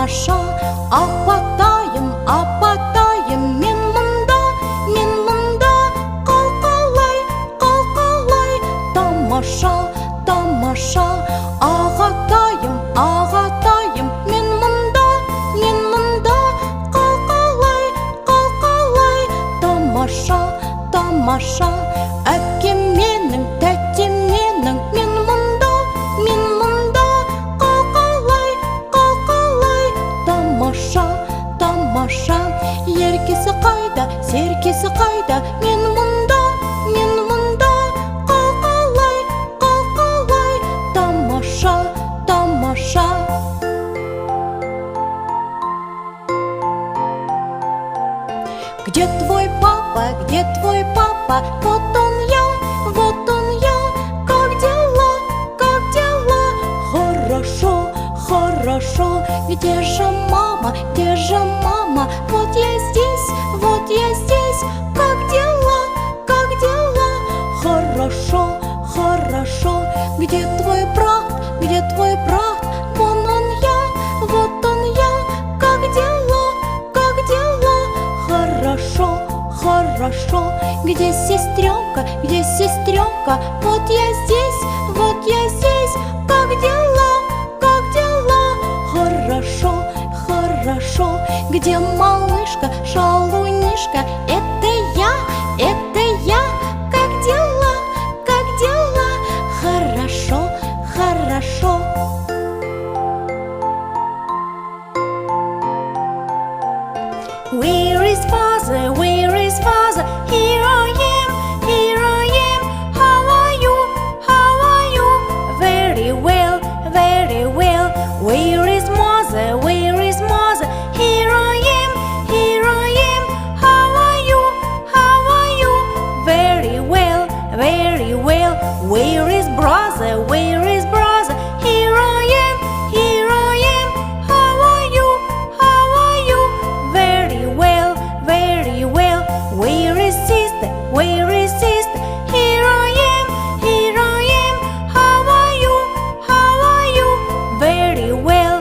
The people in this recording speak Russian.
тамаша. Апатайым, мен мында, қалқалай, тамаша, тамаша. Ағатайым, мен мында, қалқалай, тамаша, тамаша. Әпкем менің, тәттем менің, мен мында, қалқалай, тамаша, тамаша. Еркесі қайда, серкесі қайда, мен мында, қалқалай, тамаша, тамаша. Где твой папа, где твой папа? Вот он я, как дела, хорошо, хорошо. Где же мама, вот я здесь, как дела, хорошо, хорошо. Где твой брат, вон он я, как дела, хорошо, хорошо. Где сестренка, вот я здесь, как дела, хорошо, хорошо. Где малышка, шалунишка, это я, как дела, хорошо, хорошо. Where is father, where is father? Here I am, how are you, very well, Where is mother, Here I am, how are you, very well, Where is brother, Here I am, how are you, very well, Where is sister, Here I am, how are you, very well,